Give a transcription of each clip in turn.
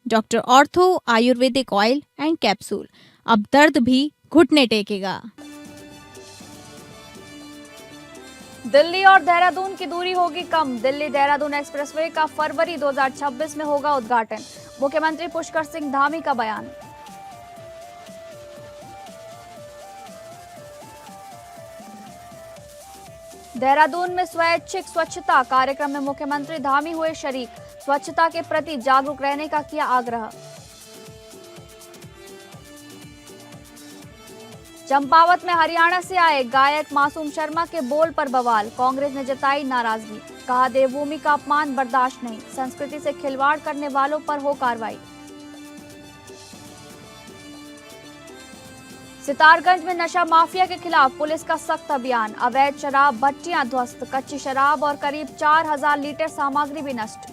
Doctor ortho Ayurvedic oil and capsule, अब दर्द भी घुटने टेकेगा। दिल्ली और देहरादून की दूरी होगी कम। दिल्ली देहरादून एक्सप्रेसवे का फरवरी 2026 में होगा उद्घाटन। मुख्यमंत्री पुष्कर सिंह धामी का बयान। देहरादून में स्वैच्छिक स्वच्छता कार्यक्रम में मुख्यमंत्री धामी हुए शरीक। स्वच्छता के प्रति जागरूक रहने का किया आग्रह। चंपावत में हरियाणा से आए गायक मासूम शर्मा के बोल पर बवाल। कांग्रेस ने जताई नाराजगी। कहा देवभूमि का अपमान बर्दाश्त नहीं, संस्कृति से खिलवाड़ करने वालों पर हो कार्रवाई। सितारगंज में नशा माफिया के खिलाफ पुलिस का सख्त अभियान। अवैध शराब भट्टियां ध्वस्त, कच्ची शराब और करीब 4000 लीटर सामग्री भी नष्ट।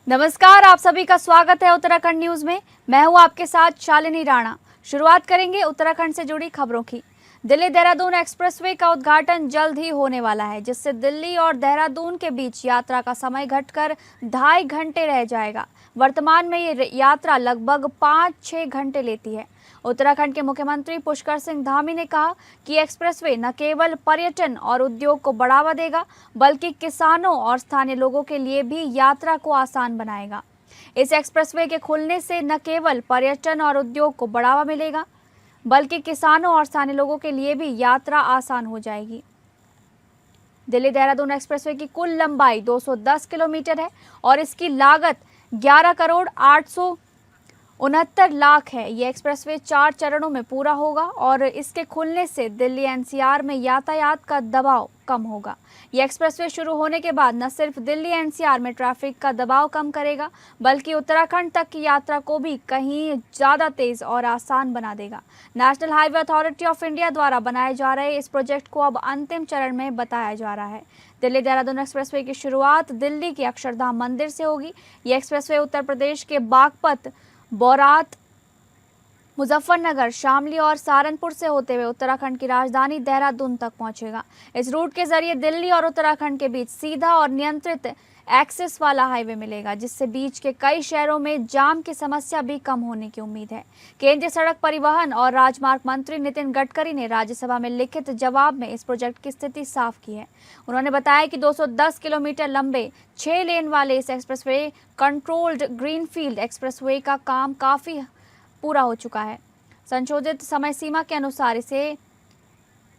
नमस्कार, आप सभी का स्वागत है उत्तराखंड न्यूज में। मैं हूं आपके साथ शालिनी राणा। शुरुआत करेंगे उत्तराखंड से जुड़ी खबरों की। दिल्ली देहरादून एक्सप्रेसवे का उद्घाटन जल्द ही होने वाला है, जिससे दिल्ली और देहरादून के बीच यात्रा का समय घटकर 2.5 घंटे रह जाएगा। वर्तमान में ये यात्रा लगभग 5-6 घंटे लेती है। उत्तराखंड के मुख्यमंत्री पुष्कर सिंह धामी ने कहा कि एक्सप्रेसवे न केवल पर्यटन और उद्योग को बढ़ावा देगा, बल्कि किसानों और स्थानीय लोगों के लिए भी यात्रा को आसान बनाएगा। इस एक्सप्रेसवे के खुलने से न केवल पर्यटन और उद्योग को बढ़ावा मिलेगा, बल्कि किसानों और स्थानीय लोगों के लिए भी यात्रा आसान हो जाएगी। दिल्ली देहरादून एक्सप्रेसवे की कुल लंबाई 210 किलोमीटर है और इसकी लागत 11 करोड़ 869 लाख है। ये एक्सप्रेसवे 4 चरणों में पूरा होगा और इसके खुलने से दिल्ली एनसीआर में यातायात का दबाव कम होगा। ये एक्सप्रेसवे शुरू होने के बाद न सिर्फ दिल्ली एनसीआर में ट्रैफिक का दबाव कम करेगा, बल्कि उत्तराखंड तक की यात्रा को भी कहीं ज़्यादा तेज और आसान बना देगा। National highway authority of India द्वारा बनाए जा रहे इस प्रोजेक्ट को अब अंतिम चरण में बताया जा रहा है। दिल्ली देहरादून एक्सप्रेसवे की शुरुआत दिल्ली के अक्षरधाम मंदिर से होगी। ये एक्सप्रेसवे उत्तर प्रदेश के बागपत, बोरात, मुजफ्फरनगर, शामली और सहारनपुर से होते हुए उत्तराखंड की राजधानी देहरादून तक पहुंचेगा। इस रूट के जरिए दिल्ली और उत्तराखंड के बीच सीधा और नियंत्रित एक्सेस वाला हाईवे मिलेगा, जिससे बीच के कई शहरों में जाम की समस्या भी कम होने की उम्मीद है। केंद्रीय सड़क परिवहन और राजमार्ग मंत्री नितिन गडकरी ने राज्यसभा में लिखित जवाब में इस प्रोजेक्ट की स्थिति साफ की है। उन्होंने बताया कि 210 किलोमीटर लंबे 6 लेन वाले इस एक्सप्रेसवे कंट्रोल्ड ग्रीनफील्ड एक्सप्रेसवे का काम काफी पूरा हो चुका है। संशोधित समय सीमा के अनुसार इसे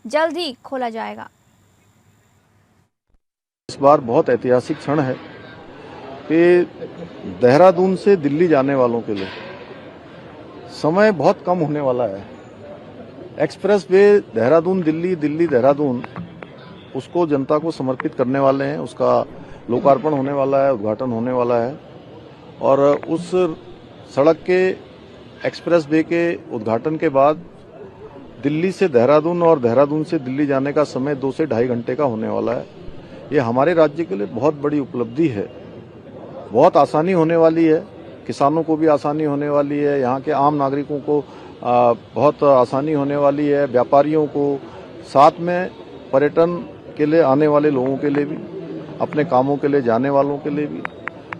जल्द ही खोला जाएगा। इस बार बहुत ऐतिहासिक क्षण है कि देहरादून से दिल्ली जाने वालों के लिए समय बहुत कम होने वाला है। एक्सप्रेस वे देहरादून दिल्ली, दिल्ली देहरादून, उसको जनता को समर्पित करने वाले हैं। उसका लोकार्पण होने वाला है, उद्घाटन होने वाला है और उस सड़क के एक्सप्रेस वे के उद्घाटन के बाद दिल्ली से देहरादून और देहरादून से दिल्ली जाने का समय 2 से 2.5 घंटे का होने वाला है। ये हमारे राज्य के लिए बहुत बड़ी उपलब्धि है। बहुत आसानी होने वाली है, किसानों को भी आसानी होने वाली है, यहाँ के आम नागरिकों को बहुत आसानी होने वाली है, व्यापारियों को, साथ में पर्यटन के लिए आने वाले लोगों के लिए भी, अपने कामों के लिए जाने वालों के लिए भी।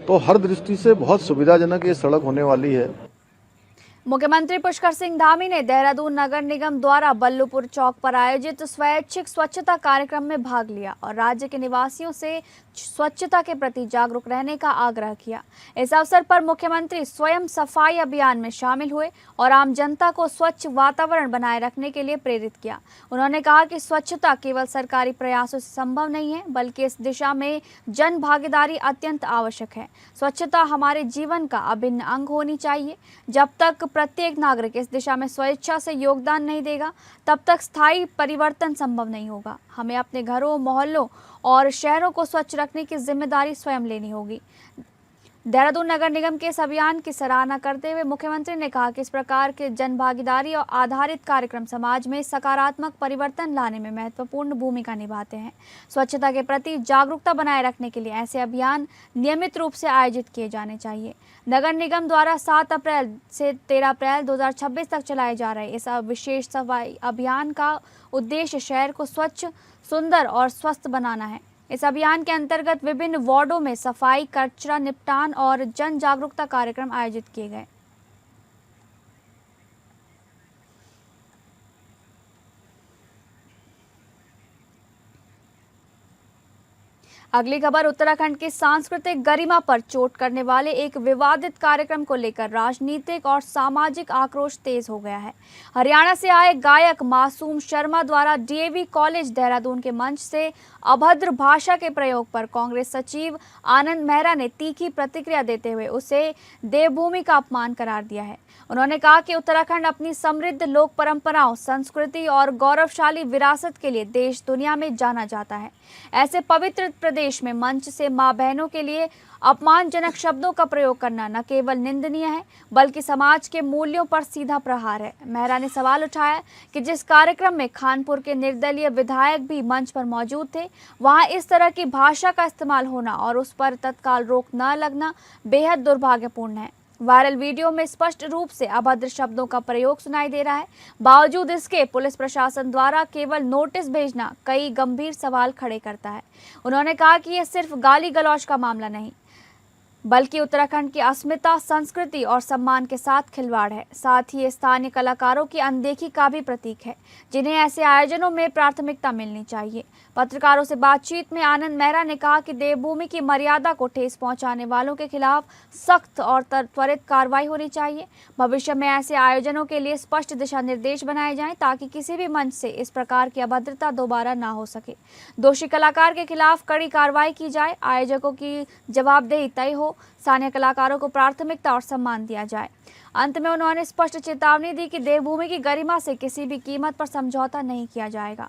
तो हर दृष्टि से बहुत सुविधाजनक ये सड़क होने वाली है। मुख्यमंत्री पुष्कर सिंह धामी ने देहरादून नगर निगम द्वारा बल्लूपुर चौक पर आयोजित स्वैच्छिक स्वच्छता कार्यक्रम में भाग लिया और राज्य के निवासियों से स्वच्छता के प्रति जागरूक रहने का आग्रह किया। इस अवसर पर मुख्यमंत्री स्वयं सफाई अभियान में शामिल हुए और आम जनता को स्वच्छ वातावरण बनाए रखने के लिए प्रेरित किया। उन्होंने कहा कि स्वच्छता केवल सरकारी प्रयासों से संभव नहीं है, बल्कि इस दिशा में जन भागीदारी अत्यंत आवश्यक है। स्वच्छता हमारे जीवन का अभिन्न अंग होनी चाहिए। जब तक प्रत्येक नागरिक इस दिशा में स्वेच्छा से योगदान नहीं देगा, तब तक स्थायी परिवर्तन संभव नहीं होगा। हमें अपने घरों, मोहल्लों और शहरों को स्वच्छ रखने की जिम्मेदारी स्वयं लेनी होगी। देहरादून नगर निगम के इस अभियान की सराहना करते हुए मुख्यमंत्री ने कहा कि इस प्रकार के जन भागीदारी और आधारित कार्यक्रम समाज में सकारात्मक परिवर्तन लाने में महत्वपूर्ण भूमिका निभाते हैं। स्वच्छता के प्रति जागरूकता बनाए रखने के लिए ऐसे अभियान नियमित रूप से आयोजित किए जाने चाहिए। नगर निगम द्वारा 7 अप्रैल से 13 अप्रैल 2026 तक चलाए जा रहे इस विशेष सफाई अभियान का उद्देश्य शहर को स्वच्छ, सुंदर और स्वस्थ बनाना है। इस अभियान के अंतर्गत विभिन्न वार्डों में सफाई, कचरा निपटान और जन जागरूकता कार्यक्रम आयोजित किए गए। अगली खबर उत्तराखंड की सांस्कृतिक गरिमा पर चोट करने वाले एक विवादित कार्यक्रम को लेकर राजनीतिक और सामाजिक आक्रोश तेज हो गया है। हरियाणा से आए गायक मासूम शर्मा द्वारा डीएवी कॉलेज देहरादून के मंच से अभद्र भाषा के प्रयोग पर कांग्रेस सचिव आनंद मेहरा ने तीखी प्रतिक्रिया देते हुए उसे देवभूमि का अपमान करार दिया है। उन्होंने कहा कि उत्तराखंड अपनी समृद्ध लोक परंपराओं, संस्कृति और गौरवशाली विरासत के लिए देश दुनिया में जाना जाता है। ऐसे पवित्र प्रदेश में मंच से मां बहनों के लिए अपमानजनक शब्दों का प्रयोग करना न केवल निंदनीय है बल्कि समाज के मूल्यों पर सीधा प्रहार है। मेहरा ने सवाल उठाया कि जिस कार्यक्रम में खानपुर के निर्दलीय विधायक भी मंच पर मौजूद थे, वहां इस तरह की भाषा का इस्तेमाल होना और उस पर तत्काल रोक न लगना बेहद दुर्भाग्यपूर्ण है। वायरल वीडियो में स्पष्ट रूप से अभद्र शब्दों का प्रयोग सुनाई दे रहा है। बावजूद इसके पुलिस प्रशासन द्वारा केवल नोटिस भेजना कई गंभीर सवाल खड़े करता है। उन्होंने कहा कि यह सिर्फ गाली गलौज का मामला नहीं बल्कि उत्तराखंड की अस्मिता, संस्कृति और सम्मान के साथ खिलवाड़ है। साथ ही स्थानीय कलाकारों की अनदेखी का भी प्रतीक है, जिन्हें ऐसे आयोजनों में प्राथमिकता मिलनी चाहिए। पत्रकारों से बातचीत में आनंद मेहरा ने कहा कि देवभूमि की मर्यादा को ठेस पहुंचाने वालों के खिलाफ सख्त और त्वरित कार्रवाई होनी चाहिए। भविष्य में ऐसे आयोजनों के लिए स्पष्ट दिशा निर्देश बनाए जाएं ताकि किसी भी मंच से इस प्रकार की अभद्रता दोबारा ना हो सके। दोषी कलाकार के खिलाफ कड़ी कार्रवाई की जाए, आयोजकों की जवाबदेही तय हो, स्थानीय कलाकारों को प्राथमिकता और सम्मान दिया जाए। अंत में उन्होंने स्पष्ट चेतावनी दी कि देवभूमि की गरिमा से किसी भी कीमत पर समझौता नहीं किया जाएगा।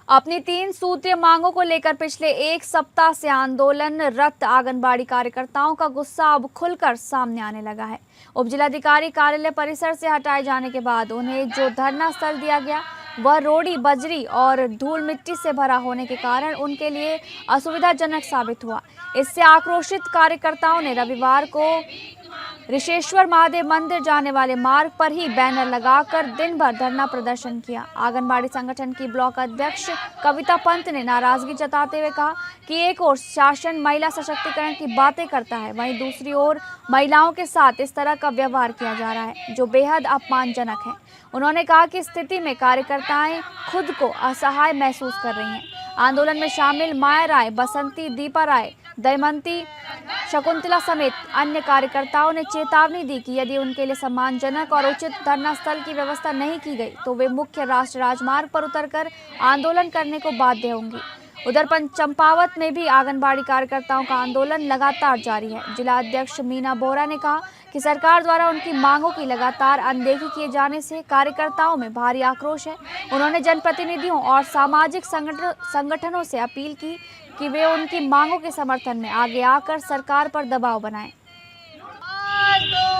अपनी 3 सूत्रीय मांगों को लेकर पिछले 1 सप्ताह से आंदोलनरत आंगनबाड़ी कार्यकर्ताओं का गुस्सा अब खुलकर सामने आने लगा है। उपजिलाधिकारी कार्यालय परिसर से हटाए जाने के बाद उन्हें जो धरना स्थल दिया गया वह रोड़ी, बजरी और धूल मिट्टी से भरा होने के कारण उनके लिए असुविधाजनक साबित हुआ। इससे आक्रोशित कार्यकर्ताओं ने रविवार को ऋषेश्वर महादेव मंदिर जाने वाले मार्ग पर ही बैनर लगाकर दिन भर धरना प्रदर्शन किया। आंगनबाड़ी संगठन की ब्लॉक अध्यक्ष कविता पंत ने नाराजगी जताते हुए कहा कि एक ओर शासन महिला सशक्तिकरण की बातें करता है, वहीं दूसरी ओर महिलाओं के साथ इस तरह का व्यवहार किया जा रहा है जो बेहद अपमानजनक है। उन्होंने कहा कि स्थिति में कार्यकर्ताएं खुद को असहाय महसूस कर रही हैं। आंदोलन में शामिल माया राय, बसंती, दीपा राय, दमयंती, शकुंतला समेत अन्य कार्यकर्ताओं ने चेतावनी दी कि यदि उनके लिए सम्मानजनक और उचित धरना स्थल की व्यवस्था नहीं की गई तो वे मुख्य राष्ट्रीय राजमार्ग पर उतरकर आंदोलन करने को बाध्य होंगी। उधर चंपावत में भी आंगनबाड़ी कार्यकर्ताओं का आंदोलन लगातार जारी है। जिला अध्यक्ष मीना बोरा ने कहा कि सरकार द्वारा उनकी मांगों की लगातार अनदेखी किए जाने से कार्यकर्ताओं में भारी आक्रोश है। उन्होंने जनप्रतिनिधियों और सामाजिक संगठनों से अपील की कि वे उनकी मांगों के समर्थन में आगे आकर सरकार पर दबाव बनाएं।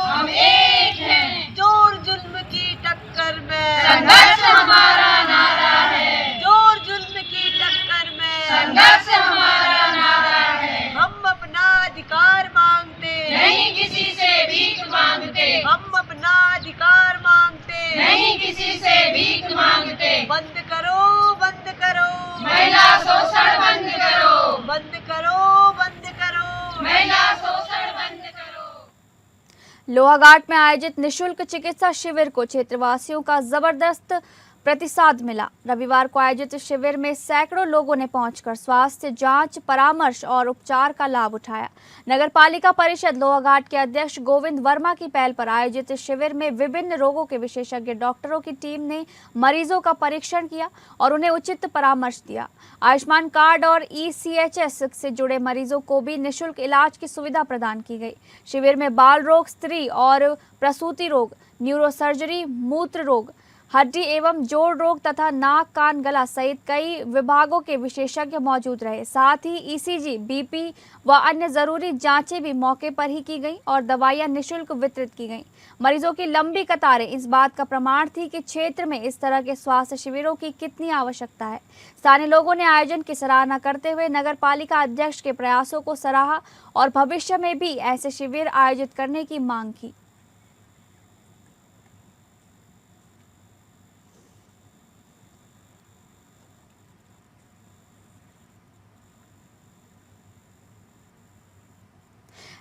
हम एक हैं, जोर जुल्म की टक्कर में संघर्ष हमारा नारा है। जोर जुल्म की टक्कर में संघर्ष हमारा नारा है। हम अपना अधिकार मांगते नहीं किसी से भीख मांगते। हम अपना अधिकार मांगते नहीं किसी से भीख मांगते। बंद करो, बंद करो महिला शोषण, बंद करो, बंद करो, बंद करो महिला शोषण, बंद करो। लोहाघाट में आयोजित निशुल्क चिकित्सा शिविर को क्षेत्रवासियों का जबरदस्त प्रतिसाद मिला। रविवार को आयोजित शिविर में सैकड़ों लोगों ने पहुंचकर स्वास्थ्य जांच, परामर्श और उपचार का लाभ उठाया। नगर पालिका परिषद लोहाघाट के अध्यक्ष गोविंद वर्मा की पहल पर आयोजित शिविर में विभिन्न रोगों के विशेषज्ञ डॉक्टरों की टीम ने मरीजों का परीक्षण किया और उन्हें उचित परामर्श दिया। आयुष्मान कार्ड और ECHS से जुड़े मरीजों को भी निःशुल्क इलाज की सुविधा प्रदान की गई। शिविर में बाल रोग, स्त्री और प्रसूति रोग, न्यूरोसर्जरी, मूत्र रोग, हड्डी एवं जोड़ रोग तथा नाक, कान, गला सहित कई विभागों के विशेषज्ञ मौजूद रहे। साथ ही ECG, BP व अन्य जरूरी जांचें भी मौके पर ही की गईं और दवाइयां निःशुल्क वितरित की गईं। मरीजों की लंबी कतारें इस बात का प्रमाण थी कि क्षेत्र में इस तरह के स्वास्थ्य शिविरों की कितनी आवश्यकता है। स्थानीय लोगों ने आयोजन की सराहना करते हुए नगर पालिका अध्यक्ष के प्रयासों को सराहा और भविष्य में भी ऐसे शिविर आयोजित करने की मांग की।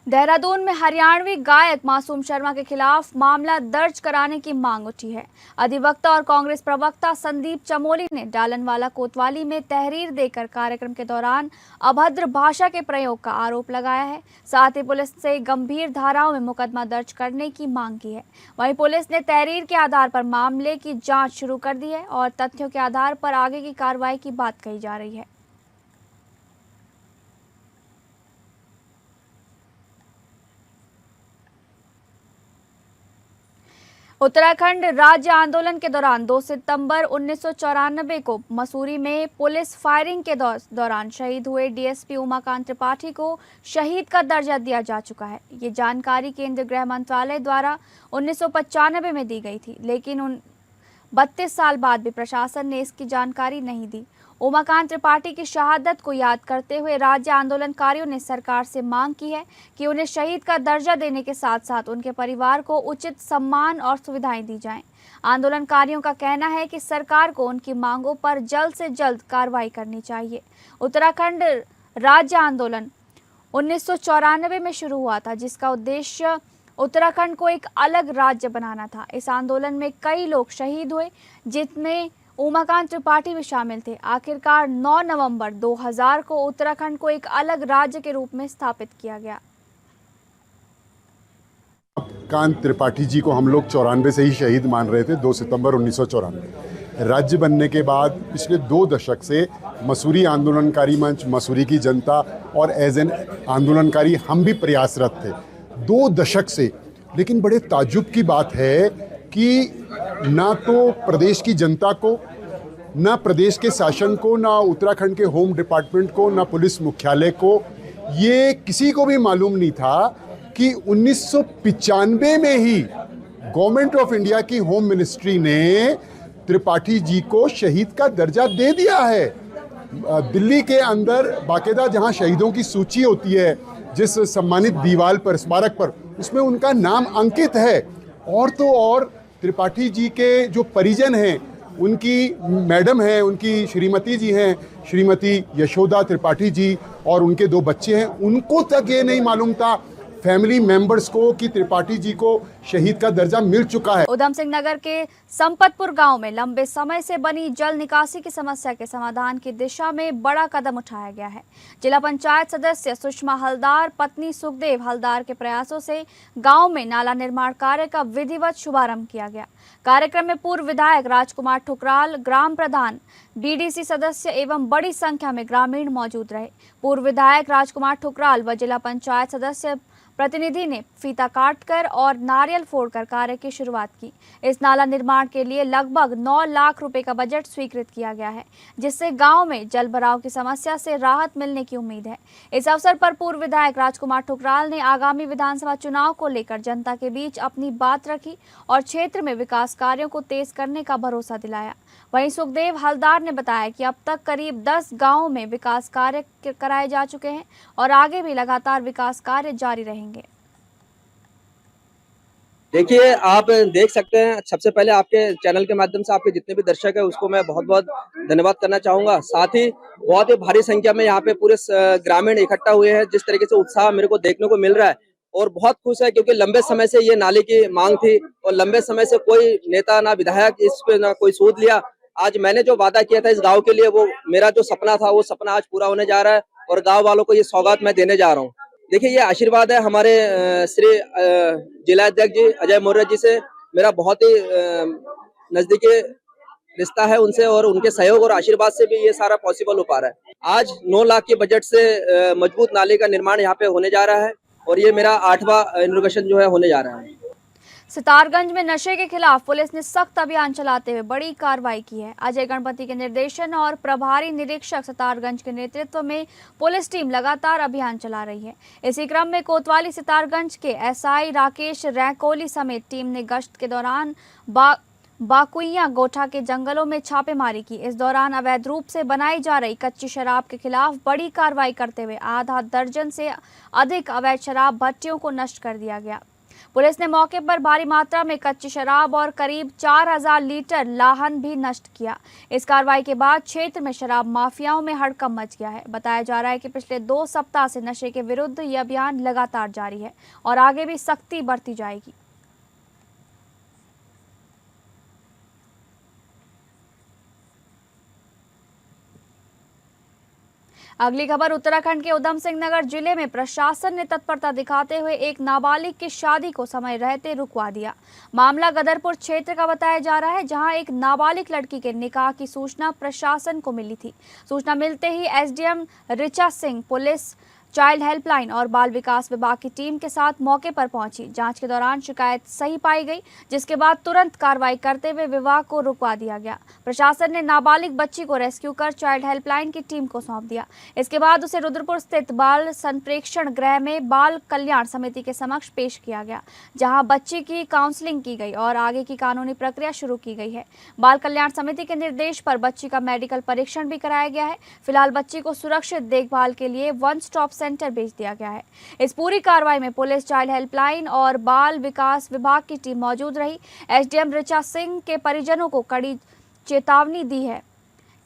देहरादून में हरियाणवी गायक मासूम शर्मा के खिलाफ मामला दर्ज कराने की मांग उठी है। अधिवक्ता और कांग्रेस प्रवक्ता संदीप चमोली ने डालनवाला कोतवाली में तहरीर देकर कार्यक्रम के दौरान अभद्र भाषा के प्रयोग का आरोप लगाया है। साथ ही पुलिस से गंभीर धाराओं में मुकदमा दर्ज करने की मांग की है। वहीं पुलिस ने तहरीर के आधार पर मामले की जाँच शुरू कर दी है और तथ्यों के आधार पर आगे की कार्रवाई की बात कही जा रही है। उत्तराखंड राज्य आंदोलन के दौरान 2 सितंबर 1994 को मसूरी में पुलिस फायरिंग के दौरान शहीद हुए डीएसपी उमाकांत त्रिपाठी को शहीद का दर्जा दिया जा चुका है। ये जानकारी केंद्रीय गृह मंत्रालय द्वारा 1995 में दी गई थी, लेकिन 32 साल बाद भी प्रशासन ने इसकी जानकारी नहीं दी। उमाकांत त्रिपाठी की शहादत को याद करते हुए राज्य आंदोलनकारियों ने सरकार से मांग की है कि उन्हें शहीद का दर्जा देने के साथ साथ उनके परिवार को उचित सम्मान और सुविधाएं दी जाएं। आंदोलनकारियों का कहना है कि सरकार को उनकी मांगों पर जल्द से जल्द कार्रवाई करनी चाहिए। उत्तराखंड राज्य आंदोलन 1994 में शुरू हुआ था, जिसका उद्देश्य उत्तराखंड को एक अलग राज्य बनाना था। इस आंदोलन में कई लोग शहीद हुए, जिनमें उमाकांत त्रिपाठी भी शामिल थे। आखिरकार 9 नवंबर 2000 को उत्तराखंड को एक अलग राज्य के रूप में स्थापित किया गया। उमाकांत त्रिपाठी जी को हम लोग 94 से ही शहीद मान रहे थे, 2 सितंबर 1994। राज्य बनने के बाद पिछले 2 दशक से मसूरी आंदोलनकारी मंच, मसूरी की जनता और एज एन आंदोलनकारी हम भी प्रयासरत थे 2 दशक से। लेकिन बड़े ताज्जुब की बात है कि ना तो प्रदेश की जनता को, ना प्रदेश के शासन को, ना उत्तराखंड के होम डिपार्टमेंट को, ना पुलिस मुख्यालय को ये किसी को भी मालूम नहीं था कि 1995 में ही गवर्नमेंट ऑफ इंडिया की होम मिनिस्ट्री ने त्रिपाठी जी को शहीद का दर्जा दे दिया है। दिल्ली के अंदर बाकायदा जहां शहीदों की सूची होती है, जिस सम्मानित दीवार पर, स्मारक पर, उसमें उनका नाम अंकित है। और तो और त्रिपाठी जी के जो परिजन हैं, उनकी मैडम हैं, उनकी श्रीमती जी हैं, श्रीमती यशोदा त्रिपाठी जी, और उनके 2 बच्चे हैं, उनको तक ये नहीं मालूम था, फैमिली मेंबर्स को, कि त्रिपाठी जी को शहीद का दर्जा मिल चुका है। उधम सिंह नगर के संपतपुर गांव में लंबे समय से बनी जल निकासी की समस्या के समाधान की दिशा में बड़ा कदम उठाया गया है। जिला पंचायत सदस्य सुषमा हलदार पत्नी सुखदेव हलदार के प्रयासों से गांव में नाला निर्माण कार्य का विधिवत शुभारंभ किया गया। कार्यक्रम में पूर्व विधायक राजकुमार ठुकराल, ग्राम प्रधान, बीडीसी सदस्य एवं बड़ी संख्या में ग्रामीण मौजूद रहे। पूर्व विधायक राजकुमार ठुकराल व जिला पंचायत सदस्य प्रतिनिधि ने फीता काटकर और नारियल फोड़कर कार्य की शुरुआत की। इस नाला निर्माण के लिए लगभग 9 लाख रुपए का बजट स्वीकृत किया गया है, जिससे गांव में जल भराव की समस्या से राहत मिलने की उम्मीद है। इस अवसर पर पूर्व विधायक राजकुमार ठुकराल ने आगामी विधानसभा चुनाव को लेकर जनता के बीच अपनी बात रखी और क्षेत्र में विकास कार्यों को तेज करने का भरोसा दिलाया। वहीं सुखदेव हलदार ने बताया कि अब तक करीब 10 गाँवों में विकास कार्य कराए जा चुके हैं और आगे भी लगातार विकास कार्य जारी रहेंगे। देखिए, आप देख सकते हैं, सबसे पहले आपके चैनल के माध्यम से आपके जितने भी दर्शक हैं उसको मैं बहुत बहुत धन्यवाद करना चाहूंगा। साथ ही बहुत ही भारी संख्या में यहाँ पे पूरे ग्रामीण इकट्ठा हुए हैं। जिस तरीके से उत्साह मेरे को देखने को मिल रहा है और बहुत खुश है, क्योंकि लंबे समय से ये नाले की मांग थी और लंबे समय से कोई नेता ना विधायक इस पे ना कोई सूद लिया। आज मैंने जो वादा किया था इस गाँव के लिए, वो मेरा जो सपना था वो सपना आज पूरा होने जा रहा है और गाँव वालों को ये सौगात मैं देने जा रहा हूँ। देखिए, ये आशीर्वाद है हमारे श्री जिला अध्यक्ष जी अजय मौर्य जी से। मेरा बहुत ही नजदीकी रिश्ता है उनसे और उनके सहयोग और आशीर्वाद से भी ये सारा पॉसिबल हो पा रहा है। आज 9 लाख के बजट से मजबूत नाले का निर्माण यहाँ पे होने जा रहा है और ये मेरा 8वां इनॉग्रेशन जो है होने जा रहा है। सितारगंज में नशे के खिलाफ पुलिस ने सख्त अभियान चलाते हुए बड़ी कार्रवाई की है। अजय गणपति के निर्देशन और प्रभारी निरीक्षक सितारगंज के नेतृत्व में पुलिस टीम लगातार अभियान चला रही है। इसी क्रम में कोतवाली सितारगंज के एसआई राकेश रैकोली समेत टीम ने गश्त के दौरान बाकुइया गोठा के जंगलों में छापेमारी की। इस दौरान अवैध रूप से बनाई जा रही कच्ची शराब के खिलाफ बड़ी कार्रवाई करते हुए आधा दर्जन से अधिक अवैध शराब भट्टियों को नष्ट कर दिया गया। पुलिस ने मौके पर भारी मात्रा में कच्ची शराब और करीब 4000 लीटर लाहन भी नष्ट किया। इस कार्रवाई के बाद क्षेत्र में शराब माफियाओं में हड़कंप मच गया है। बताया जा रहा है कि पिछले 2 सप्ताह से नशे के विरुद्ध ये अभियान लगातार जारी है और आगे भी सख्ती बरती जाएगी। अगली खबर उत्तराखंड के उधम सिंह नगर जिले में प्रशासन ने तत्परता दिखाते हुए एक नाबालिग की शादी को समय रहते रुकवा दिया। मामला गदरपुर क्षेत्र का बताया जा रहा है, जहां एक नाबालिग लड़की के निकाह की सूचना प्रशासन को मिली थी। सूचना मिलते ही SDM Richa Singh, police, child helpline और बाल विकास विभाग की टीम के साथ मौके पर पहुंची। जांच के दौरान शिकायत सही पाई गई, जिसके बाद तुरंत कार्रवाई करते हुए विवाह को रुकवा दिया गया। प्रशासन ने नाबालिग बच्ची को रेस्क्यू कर चाइल्ड हेल्पलाइन की टीम को सौंप दिया। इसके बाद उसे रुद्रपुर स्थित बाल संप्रेक्षण गृह में बाल कल्याण समिति के समक्ष पेश किया गया, जहां बच्ची की काउंसलिंग की गई और आगे की कानूनी प्रक्रिया शुरू की गई है। बाल कल्याण समिति के निर्देश पर बच्ची का मेडिकल परीक्षण भी कराया गया है। फिलहाल बच्ची को सुरक्षित देखभाल के लिए वन स्टॉप सेंटर भेज दिया गया है। इस पूरी कार्रवाई में पुलिस, चाइल्ड हेल्पलाइन और बाल विकास विभाग की टीम मौजूद रही। एसडीएम ऋचा सिंह के परिजनों को कड़ी चेतावनी दी है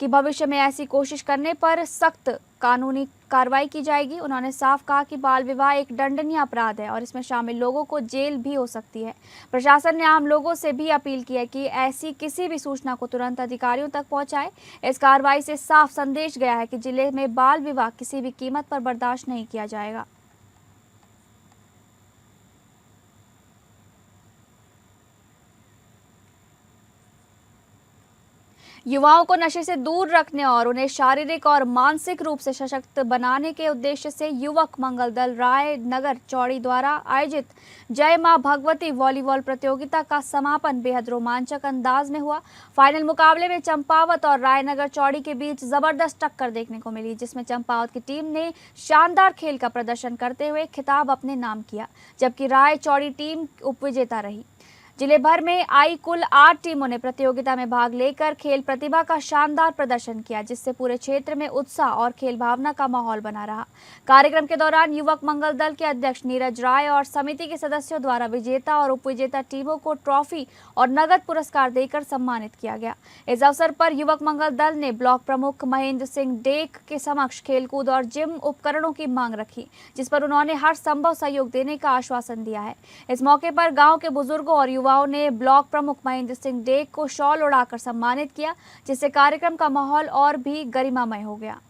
कि भविष्य में ऐसी कोशिश करने पर सख्त कानूनी कार्रवाई की जाएगी। उन्होंने साफ कहा कि बाल विवाह एक दंडनीय अपराध है और इसमें शामिल लोगों को जेल भी हो सकती है। प्रशासन ने आम लोगों से भी अपील की है कि ऐसी किसी भी सूचना को तुरंत अधिकारियों तक पहुंचाएं। इस कार्रवाई से साफ संदेश गया है कि जिले में बाल विवाह किसी भी कीमत पर बर्दाश्त नहीं किया जाएगा। युवाओं को नशे से दूर रखने और उन्हें शारीरिक और मानसिक रूप से सशक्त बनाने के उद्देश्य से युवक मंगल दल राय नगर चौड़ी द्वारा आयोजित जय मां भगवती वॉलीबॉल प्रतियोगिता का समापन बेहद रोमांचक अंदाज में हुआ। फाइनल मुकाबले में चंपावत और रायनगर चौड़ी के बीच जबरदस्त टक्कर देखने को मिली, जिसमें चंपावत की टीम ने शानदार खेल का प्रदर्शन करते हुए खिताब अपने नाम किया, जबकि राय चौड़ी टीम उपविजेता रही। जिले भर में आई कुल 8 टीमों ने प्रतियोगिता में भाग लेकर खेल प्रतिभा का शानदार प्रदर्शन किया, जिससे पूरे क्षेत्र में उत्साह और खेल भावना का माहौल बना रहा। कार्यक्रम के दौरान युवक मंगल दल के अध्यक्ष नीरज राय और समिति के सदस्यों द्वारा विजेता और उपविजेता टीमों को ट्रॉफी और नगद पुरस्कार देकर सम्मानित किया गया। इस अवसर पर युवक मंगल दल ने ब्लॉक प्रमुख महेंद्र सिंह डेक के समक्ष खेलकूद और जिम उपकरणों की मांग रखी, जिस पर उन्होंने हर संभव सहयोग देने का आश्वासन दिया है। इस मौके पर गाँव के बुजुर्गों और युवाओं ने ब्लॉक प्रमुख महेंद्र सिंह डेक को शॉल उड़ाकर सम्मानित किया, जिससे कार्यक्रम का माहौल और भी गरिमामय हो गया।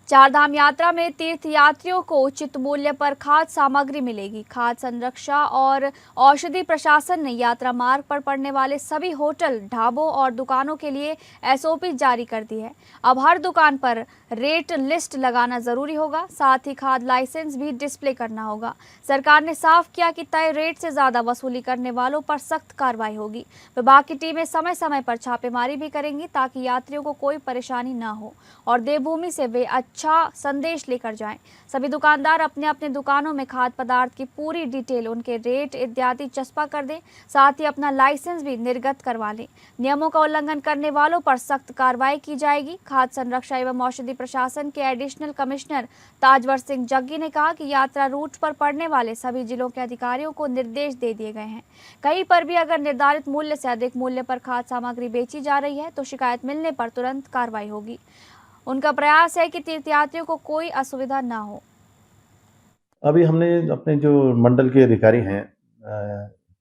चारधाम यात्रा में तीर्थ यात्रियों को उचित मूल्य पर खाद्य सामग्री मिलेगी। खाद्य संरक्षा और औषधि प्रशासन ने यात्रा मार्ग पर पड़ने वाले सभी होटल, ढाबों और दुकानों के लिए एसओपी जारी कर दी है। अब हर दुकान पर रेट लिस्ट लगाना जरूरी होगा, साथ ही खाद्य लाइसेंस भी डिस्प्ले करना होगा। सरकार ने साफ किया कि तय रेट से ज्यादा वसूली करने वालों पर सख्त कार्रवाई होगी। विभाग की टीमें समय समय पर छापेमारी भी करेंगी, ताकि यात्रियों को कोई परेशानी न हो और देवभूमि से वे अच्छा संदेश लेकर जाएं। सभी दुकानदार अपने अपने दुकानों में खाद्य पदार्थ की पूरी डिटेल, उनके रेट इत्यादि चस्पा कर दें, साथ ही अपना लाइसेंस भी निर्गत करवा लें। नियमों का उल्लंघन करने वालों पर सख्त कार्रवाई की जाएगी। खाद्य संरक्षा एवं औषधि प्रशासन के एडिशनल कमिश्नर ताजवर सिंह जग्गी ने कहा कि यात्रा रूट पर पड़ने वाले सभी जिलों के अधिकारियों को निर्देश दे दिए गए हैं। कहीं पर भी अगर निर्धारित मूल्य से अधिक मूल्य पर खाद्य सामग्री बेची जा रही है तो शिकायत मिलने पर तुरंत कार्रवाई होगी। उनका प्रयास है कि तीर्थयात्रियों को कोई असुविधा ना हो। अभी हमने अपने जो मंडल के अधिकारी हैं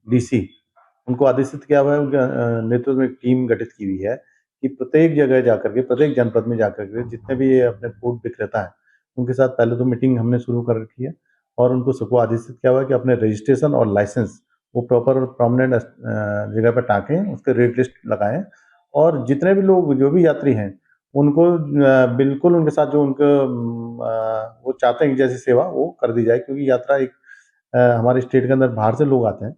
डीसी, उनको आदेशित किया हुआ है, उनके नेतृत्व में टीम गठित की हुई है कि प्रत्येक जगह जाकर के, प्रत्येक जनपद में जाकर के जितने भी अपने फूड विक्रेता हैं उनके साथ पहले तो मीटिंग हमने शुरू कर रखी है और उनको सबको आदेशित किया हुआ है कि अपने रजिस्ट्रेशन और लाइसेंस वो प्रॉपर और प्रोमिनेंट जगह पर टाँकें, उसके रेट लिस्ट लगाएं और जितने भी लोग, जो भी यात्री हैं, उनको बिल्कुल उनके साथ जो उनको वो चाहते हैं कि जैसी सेवा वो कर दी जाए, क्योंकि यात्रा एक हमारे स्टेट के अंदर बाहर से लोग आते हैं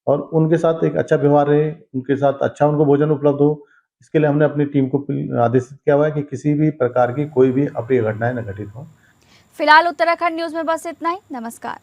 और उनके साथ एक अच्छा व्यवहार रहे, उनके साथ अच्छा उनको भोजन उपलब्ध हो। इसके लिए हमने अपनी टीम को आदेशित किया हुआ है कि किसी भी प्रकार की कोई भी अप्रिय घटनाएं न घटित हो। फिलहाल उत्तराखंड न्यूज में बस इतना ही। नमस्कार।